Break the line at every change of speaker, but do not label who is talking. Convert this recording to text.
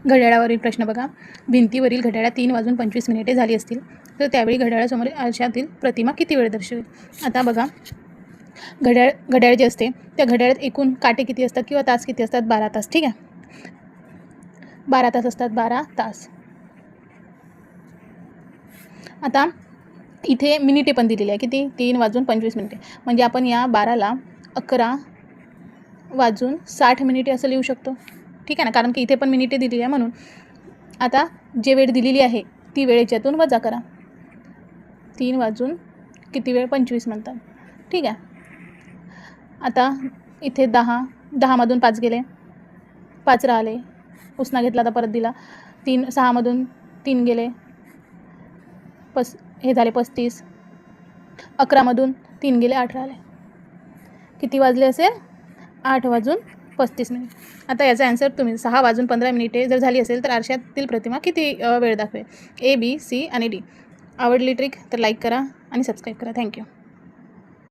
घड्याळावरील प्रश्न बघा. भिंतीवरील घड्याळात 3:25 झाली असतील तर त्यावेळी घड्याळासमोर आरशातील प्रतिमा किती वेळ दर्शवेल. आता बघा, घड्याळ जे असते त्या घड्याळात एकूण काटे किती असतात किंवा तास किती असतात. 12 तास. ठीक आहे, 12 तास असतात. 12 तास. आता इथे मिनिटे पण दिलेली आहे. किती? 3:25. म्हणजे आपण या 12ला 11:60 असं लिहू शकतो. ठीक आहे ना, कारण की इथे पण मिनिटे दिलेली आहे म्हणून. आता जे वेळ दिलेली आहे ती वेळ याच्यातून वजा करा. 3:25 म्हणतात. ठीक आहे. आता इथे 10मधून 5 गेले, 5 राहिले, उसना घेतला तर परत दिला. 6मधून 3 गेले, हे झाले 35. 11मधून 3 गेले, 8 राहिले. किती वाजले असेल? 8:35. आता याचा ॲन्सर तुम्ही 6:15 जर झाली असेल तर आरशातील प्रतिमा किती वेळ दाखवेल. A, B, C आणि D. आवडली ट्रिक तर लाईक करा आणि सबस्क्राईब करा. थँक्यू.